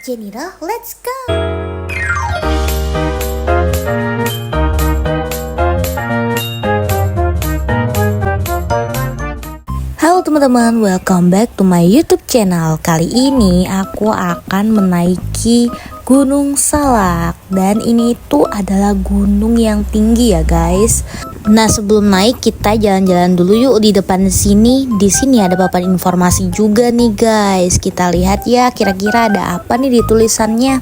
Jenira, let's go! Halo teman-teman, welcome back to my YouTube channel. Kali ini aku akan menaiki Gunung Salak. Dan ini itu adalah gunung yang tinggi ya guys. Nah, sebelum naik kita jalan-jalan dulu yuk di depan sini. Di sini ada papan informasi juga nih guys. Kita lihat ya kira-kira ada apa nih di tulisannya.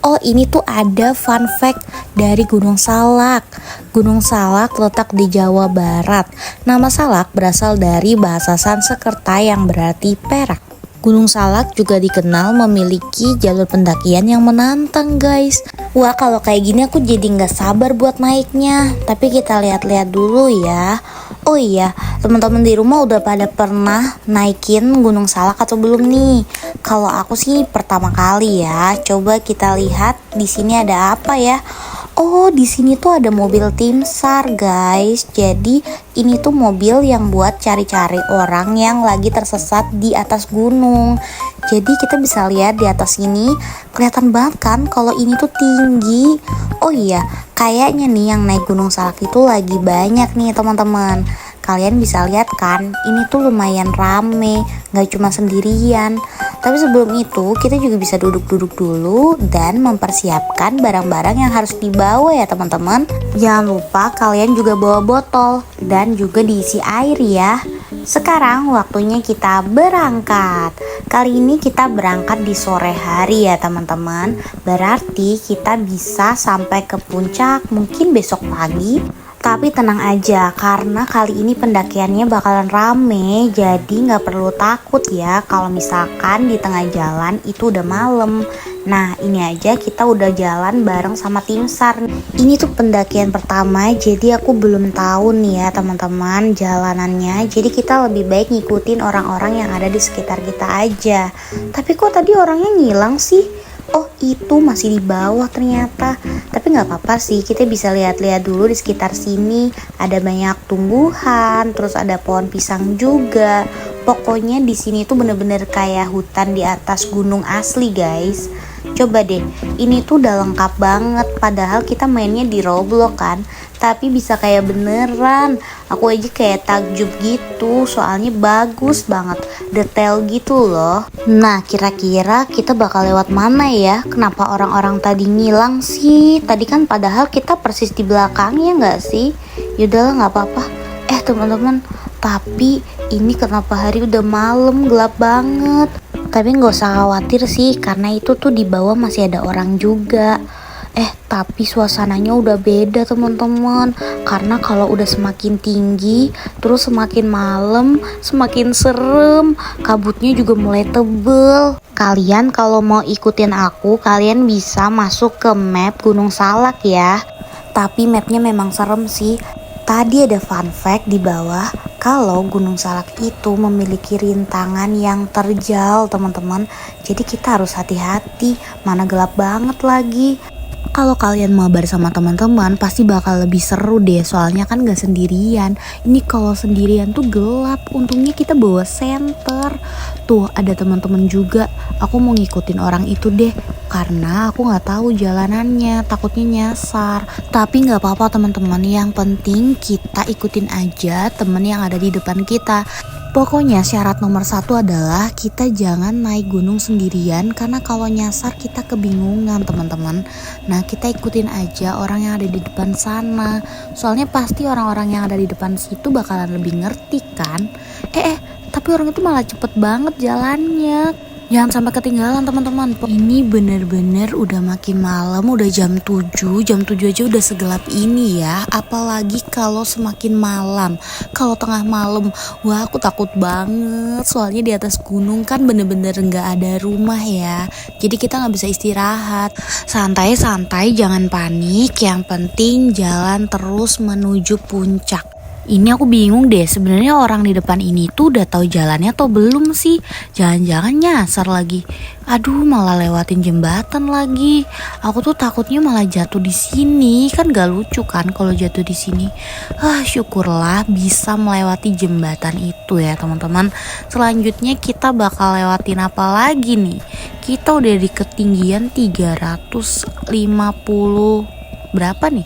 Oh, ini tuh ada fun fact dari Gunung Salak. Gunung Salak terletak di Jawa Barat. Nama Salak berasal dari bahasa Sanskerta yang berarti perak. Gunung Salak juga dikenal memiliki jalur pendakian yang menantang guys. Wah, kalau kayak gini aku jadi gak sabar buat naiknya. Tapi kita lihat-lihat dulu ya. Oh iya, teman-teman di rumah udah pada pernah naikin Gunung Salak atau belum nih? Kalau aku sih pertama kali ya. Coba kita lihat di sini ada apa ya? Oh, di sini tuh ada mobil tim SAR guys. Jadi ini tuh mobil yang buat cari-cari orang yang lagi tersesat di atas gunung. Jadi kita bisa lihat di atas ini kelihatan banget kan kalau ini tuh tinggi. Oh iya, kayaknya nih yang naik Gunung Salak itu lagi banyak nih teman-teman. Kalian bisa lihat kan, ini tuh lumayan rame, gak cuma sendirian. Tapi sebelum itu kita juga bisa duduk-duduk dulu dan mempersiapkan barang-barang yang harus dibawa ya teman-teman. Jangan lupa kalian juga bawa botol dan juga diisi air ya. Sekarang waktunya kita berangkat. Kali ini kita berangkat di sore hari ya teman-teman. Berarti kita bisa sampai ke puncak mungkin besok pagi. Tapi tenang aja, karena kali ini pendakiannya bakalan rame. Jadi gak perlu takut ya kalau misalkan di tengah jalan itu udah malam. Nah, ini aja kita udah jalan bareng sama tim SAR. Ini tuh pendakian pertama, jadi aku belum tahu nih ya teman-teman jalanannya. Jadi kita lebih baik ngikutin orang-orang yang ada di sekitar kita aja. Tapi kok tadi orangnya ngilang sih? Oh, itu masih di bawah ternyata. Tapi nggak apa-apa sih, kita bisa lihat-lihat dulu di sekitar sini. Ada banyak tumbuhan, terus ada pohon pisang juga. Pokoknya di sini tuh bener-bener kayak hutan di atas gunung asli guys. Coba deh, ini tuh udah lengkap banget. Padahal kita mainnya di Roblox kan, tapi bisa kayak beneran. Aku aja kayak takjub gitu, soalnya bagus banget, detail gitu loh. Nah, kira-kira kita bakal lewat mana ya? Kenapa orang-orang tadi ngilang sih? Tadi kan padahal kita persis di belakangnya nggak sih? Yaudahlah, nggak apa-apa. Teman-teman, tapi ini kenapa hari udah malam, gelap banget. Tapi nggak usah khawatir sih, karena itu tuh di bawah masih ada orang juga. Tapi suasananya udah beda teman-teman. Karena kalau udah semakin tinggi, terus semakin malam, semakin serem. Kabutnya juga mulai tebel. Kalian kalau mau ikutin aku, kalian bisa masuk ke map Gunung Salak ya. Tapi mapnya memang serem sih. Tadi ada fun fact di bawah, kalau Gunung Salak itu memiliki rintangan yang terjal teman-teman. Jadi kita harus hati-hati, mana gelap banget lagi. Kalau kalian mabar sama teman-teman pasti bakal lebih seru deh, soalnya kan gak sendirian. Ini kalau sendirian tuh gelap, untungnya kita bawa senter. Tuh ada teman-teman juga, aku mau ngikutin orang itu deh, karena aku gak tahu jalanannya, takutnya nyasar. Tapi gak apa-apa teman-teman, yang penting kita ikutin aja temen yang ada di depan kita. Pokoknya syarat nomor 1 adalah kita jangan naik gunung sendirian, karena kalau nyasar kita kebingungan teman-teman. Nah, kita ikutin aja orang yang ada di depan sana. Soalnya pasti orang-orang yang ada di depan situ bakalan lebih ngerti kan. Tapi orang itu malah cepet banget jalannya. Jangan sampai ketinggalan teman-teman. Ini bener-bener udah makin malam, udah jam 7 aja udah segelap ini ya. Apalagi kalau semakin malam, kalau tengah malam, wah aku takut banget. Soalnya di atas gunung kan bener-bener gak ada rumah ya. Jadi kita gak bisa istirahat. Santai-santai, jangan panik. Yang penting jalan terus menuju puncak. Ini aku bingung deh, sebenarnya orang di depan ini tuh udah tahu jalannya atau belum sih? Jangan-jangan nyasar lagi. Aduh, malah lewatin jembatan lagi. Aku tuh takutnya malah jatuh di sini. Kan gak lucu kan kalau jatuh di sini. Syukurlah bisa melewati jembatan itu ya, teman-teman. Selanjutnya kita bakal lewatin apa lagi nih? kita udah di ketinggian 350 berapa nih?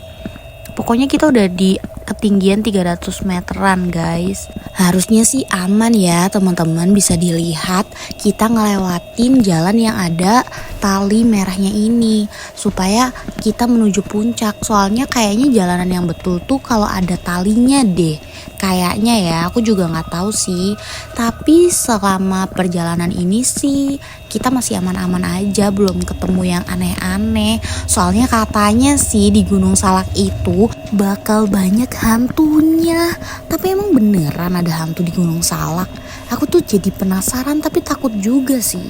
Pokoknya kita udah di ketinggian 300 meteran guys. Harusnya sih aman ya teman-teman, bisa dilihat kita ngelewatin jalan yang ada tali merahnya ini supaya kita menuju puncak. Soalnya kayaknya jalanan yang betul tuh kalau ada talinya deh. Kayaknya ya, aku juga nggak tahu sih. Tapi selama perjalanan ini sih kita masih aman-aman aja, belum ketemu yang aneh-aneh. Soalnya katanya sih di Gunung Salak itu bakal banyak hantunya. Tapi emang beneran ada hantu di Gunung Salak? Aku tuh jadi penasaran tapi takut juga sih.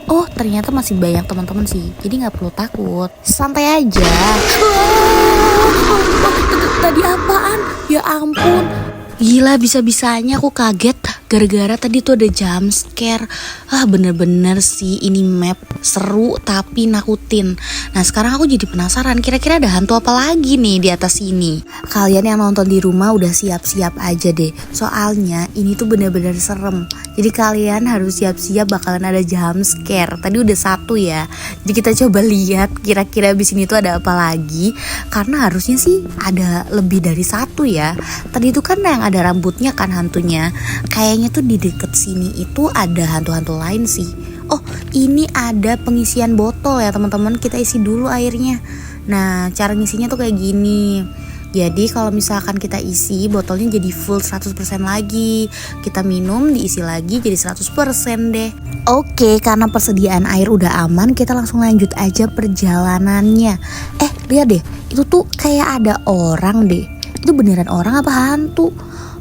Oh ternyata masih banyak teman-teman sih, jadi nggak perlu takut, santai aja. Tadi apaan? Ya ampun, gila bisa-bisanya aku kaget gara-gara tadi tuh ada jump scare. Bener-bener sih ini map seru tapi nakutin. Nah sekarang aku jadi penasaran, kira-kira ada hantu apa lagi nih di atas ini. Kalian yang nonton di rumah udah siap-siap aja deh, soalnya ini tuh bener-bener serem. Jadi kalian harus siap-siap bakalan ada jump scare. Tadi udah satu ya, jadi kita coba lihat kira-kira abis ini tuh ada apa lagi. Karena harusnya sih ada lebih dari satu ya. Tadi itu kan yang ada rambutnya kan hantunya. Kayaknya tuh di deket sini itu ada hantu-hantu lain sih. Oh ini ada pengisian botol ya teman-teman, kita isi dulu airnya. Nah cara ngisinya tuh kayak gini. Jadi kalau misalkan kita isi botolnya jadi full 100% lagi, kita minum diisi lagi jadi 100% deh. Oke, karena persediaan air udah aman, kita langsung lanjut aja perjalanannya. Lihat deh, itu tuh kayak ada orang deh. Itu beneran orang apa hantu?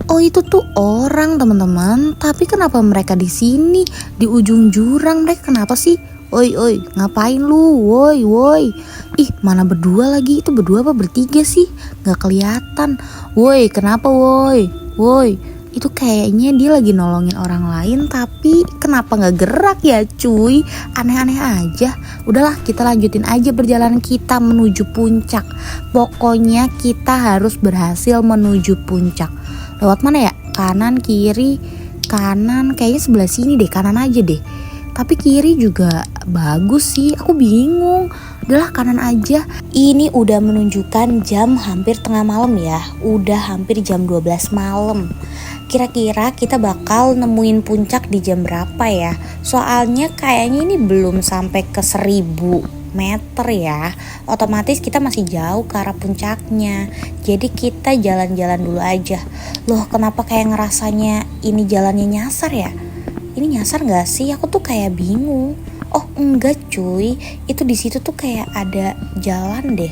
Oh itu tuh orang teman-teman, tapi kenapa mereka di sini di ujung jurang? Mereka kenapa sih? Oi, ngapain lu? Woi. Ih, mana berdua lagi? Itu berdua apa bertiga sih? Gak kelihatan. Woi, kenapa woi? Itu kayaknya dia lagi nolongin orang lain, tapi kenapa gak gerak ya cuy? Aneh-aneh aja. Udahlah, kita lanjutin aja perjalanan kita menuju puncak. Pokoknya kita harus berhasil menuju puncak. Lewat mana ya? Kanan, kiri, kanan. Kayaknya sebelah sini deh, kanan aja deh. Tapi kiri juga bagus sih, aku bingung. Udahlah kanan aja. Ini udah menunjukkan jam hampir tengah malam ya. Udah hampir jam 12 malam. Kira-kira kita bakal nemuin puncak di jam berapa ya? Soalnya kayaknya ini belum sampai ke 1000 meter ya. Otomatis kita masih jauh ke arah puncaknya. Jadi kita jalan-jalan dulu aja. Loh kenapa kayak ngerasanya ini jalannya nyasar ya? Ini nyasar gak sih? Aku tuh kayak bingung. Oh enggak cuy, itu di situ tuh kayak ada jalan deh.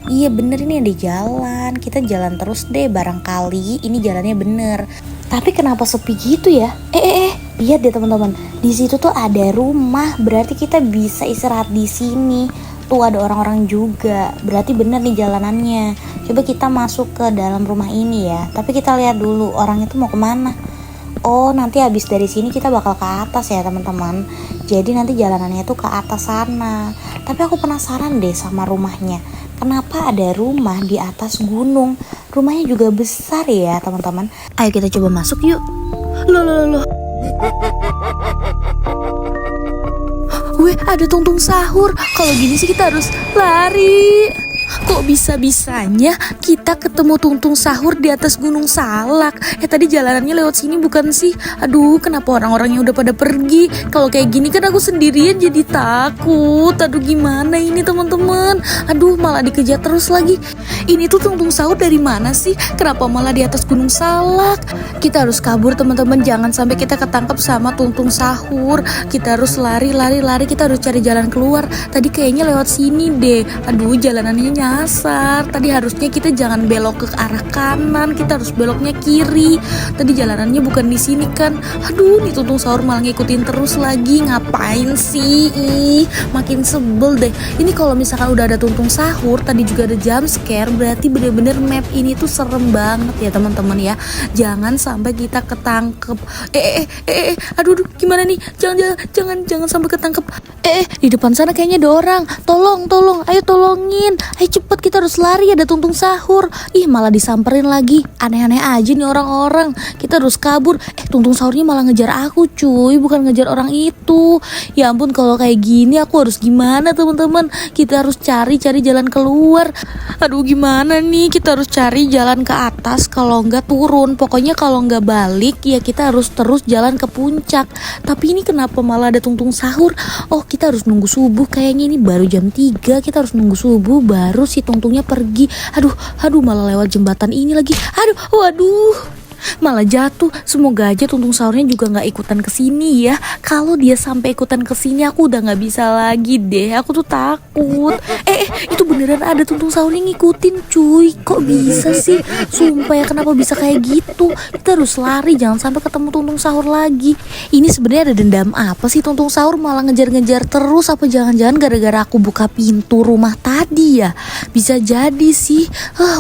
Iya bener, ini ada jalan. Kita jalan terus deh, barangkali ini jalannya bener. Tapi kenapa sepi gitu ya? Lihat deh teman-teman, di situ tuh ada rumah. Berarti kita bisa istirahat di sini. Tuh ada orang-orang juga. Berarti bener nih jalanannya. Coba kita masuk ke dalam rumah ini ya. Tapi kita lihat dulu orang itu mau kemana. Oh nanti habis dari sini kita bakal ke atas ya teman-teman. Jadi nanti jalanannya tuh ke atas sana. Tapi aku penasaran deh sama rumahnya. Kenapa ada rumah di atas gunung? Rumahnya juga besar ya teman-teman. Ayo kita coba masuk yuk. Loh. Weh ada tungtung sahur. Kalau gini sih kita harus lari. Kok bisa-bisanya kita ketemu tungtung sahur di atas Gunung Salak? Tadi jalanannya lewat sini bukan sih? Aduh kenapa orang-orangnya udah pada pergi? Kalau kayak gini kan aku sendirian jadi takut. Aduh gimana ini teman-teman? Aduh malah dikejar terus lagi. Ini tuh tungtung sahur dari mana sih? Kenapa malah di atas Gunung Salak? Kita harus kabur teman-teman, jangan sampai kita ketangkep sama tungtung sahur. Kita harus lari. Kita harus cari jalan keluar. Tadi kayaknya lewat sini deh. Aduh jalanannya nyasar. Tadi harusnya kita jangan belok ke arah kanan, kita harus beloknya kiri. Tadi jalanannya bukan di sini kan. Aduh, nih tungtung sahur malah ngikutin terus lagi. Ngapain sih? Makin sebel deh. Ini kalau misalkan udah ada tungtung sahur, tadi juga ada jump scare, berarti bener-bener map ini tuh serem banget ya teman-teman ya. Jangan sampai kita ketangkep. Aduh, gimana nih? Jangan sampai ketangkep. Di depan sana kayaknya ada orang. Tolong, ayo tolongin. Ayo cepet kita harus lari, ada Tungtung Sahur. Ih malah disamperin lagi, aneh-aneh aja nih orang-orang. Kita harus kabur. Tungtung Sahurnya malah ngejar aku cuy, bukan ngejar orang itu. Ya ampun kalau kayak gini aku harus gimana teman-teman? Kita harus cari jalan keluar. Aduh gimana nih, kita harus cari jalan ke atas, kalau nggak turun. Pokoknya kalau nggak balik ya kita harus terus jalan ke puncak. Tapi ini kenapa malah ada Tungtung Sahur? Oh kita harus nunggu subuh, kayaknya ini baru jam 3. Kita harus nunggu subuh baru si Tungtungnya pergi. Aduh malah lewat jembatan ini lagi. Waduh malah jatuh. Semoga aja Tungtung Sahurnya juga nggak ikutan kesini ya. Kalau dia sampai ikutan kesini aku udah nggak bisa lagi deh. Aku tuh takut. Itu beneran ada Tungtung Sahurnya ngikutin cuy. Kok bisa sih? Sumpah ya, kenapa bisa kayak gitu? Kita harus lari, jangan sampai ketemu Tungtung Sahur lagi. Ini sebenarnya ada dendam apa sih Tungtung Sahur malah ngejar-ngejar terus? Apa jangan-jangan gara-gara aku buka pintu rumah tadi ya? Bisa jadi sih.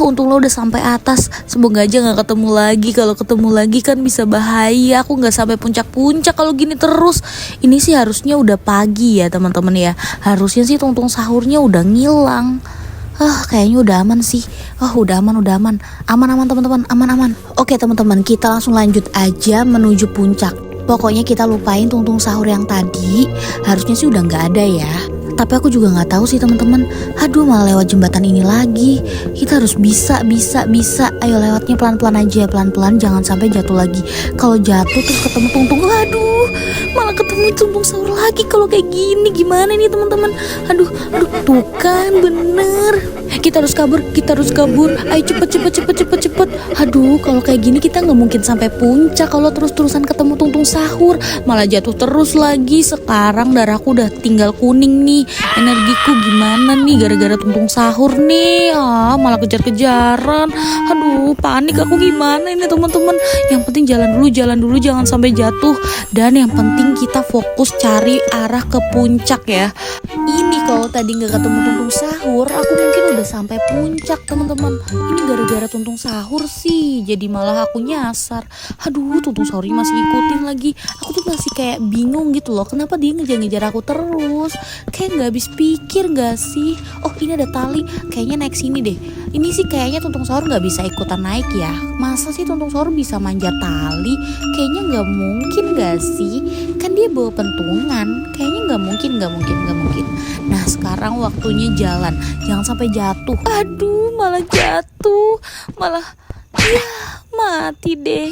Untung lo udah sampai atas. Semoga aja nggak ketemu lagi. Kalau ketemu lagi kan bisa bahaya. Aku nggak sampai puncak-puncak kalau gini terus. Ini sih harusnya udah pagi ya teman-teman ya. Harusnya sih Tungtung Sahurnya udah ngilang. Kayaknya udah aman sih. Udah aman. Aman teman-teman, aman. Oke teman-teman, kita langsung lanjut aja menuju puncak. Pokoknya kita lupain Tungtung Sahur yang tadi. Harusnya sih udah nggak ada ya. Tapi aku juga nggak tahu sih teman-teman. Malah lewat jembatan ini lagi. Kita harus bisa. Ayo lewatnya pelan-pelan aja, pelan-pelan, jangan sampai jatuh lagi. Kalau jatuh terus ketemu Tungtung, malah ketemu Tungtung Sahur lagi. Kalau kayak gini gimana nih teman-teman? Aduh, tuh kan bener. Kita harus kabur. Ayo cepet. Aduh, kalau kayak gini kita nggak mungkin sampai puncak kalau terus-terusan ketemu Tungtung Sahur. Malah jatuh terus lagi. Sekarang darahku udah tinggal kuning nih. Energiku gimana nih gara-gara Tungtung Sahur nih. Malah kejar-kejaran. Aduh, panik aku gimana ini teman-teman. Yang penting jalan dulu, jangan sampai jatuh. Dan yang penting kita fokus cari arah ke puncak ya. Ini kalau tadi nggak ketemu Tungtung Sahur, aku mungkin udah sampai puncak teman-teman. Ini gara-gara Tungtung Sahur sih, jadi malah aku nyasar. Aduh, Tungtung Sahurnya masih ngikutin lagi. Aku tuh masih kayak bingung gitu loh, kenapa dia ngejar-ngejar aku terus? Kayak nggak habis pikir nggak sih? Ini ada tali, kayaknya naik sini deh. Ini sih kayaknya Tungtung Sahur nggak bisa ikutan naik ya. Masa sih Tungtung Sahur bisa manjat tali? Kayaknya nggak mungkin nggak sih? Kan dia bawa pentungan. Kayaknya nggak mungkin. Nah sekarang waktunya jalan, jangan sampai jatuh. Aduh malah jatuh, malah mati deh.